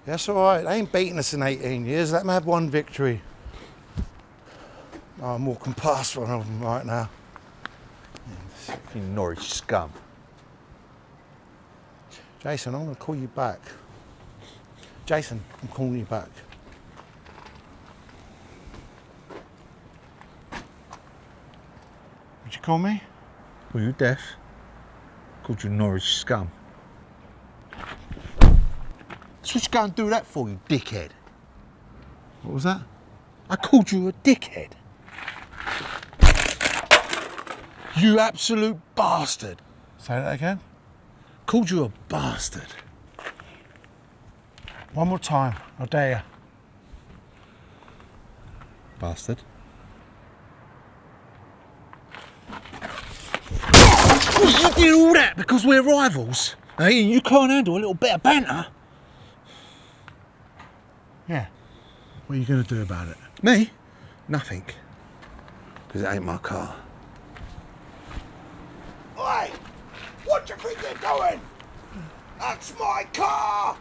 That's all right. They ain't beaten us in 18 years. Let them have one victory. Oh, I'm walking past one of them right now. You Norwich scum. Jason, I'm going to call you back. Jason, I'm calling you back. Would you call me? Were you deaf? Called you Norwich scum. So what you go and do that for, you dickhead? What was that? I called you a dickhead. You absolute bastard. Say that again. Called you a bastard. One more time, I dare you. Bastard. You did all that because we're rivals. Hey, and you can't handle a little bit of banter. Yeah. What are you going to do about it? Me? Nothing. Because it ain't my car. Oi! What do you think you're doing? That's my car!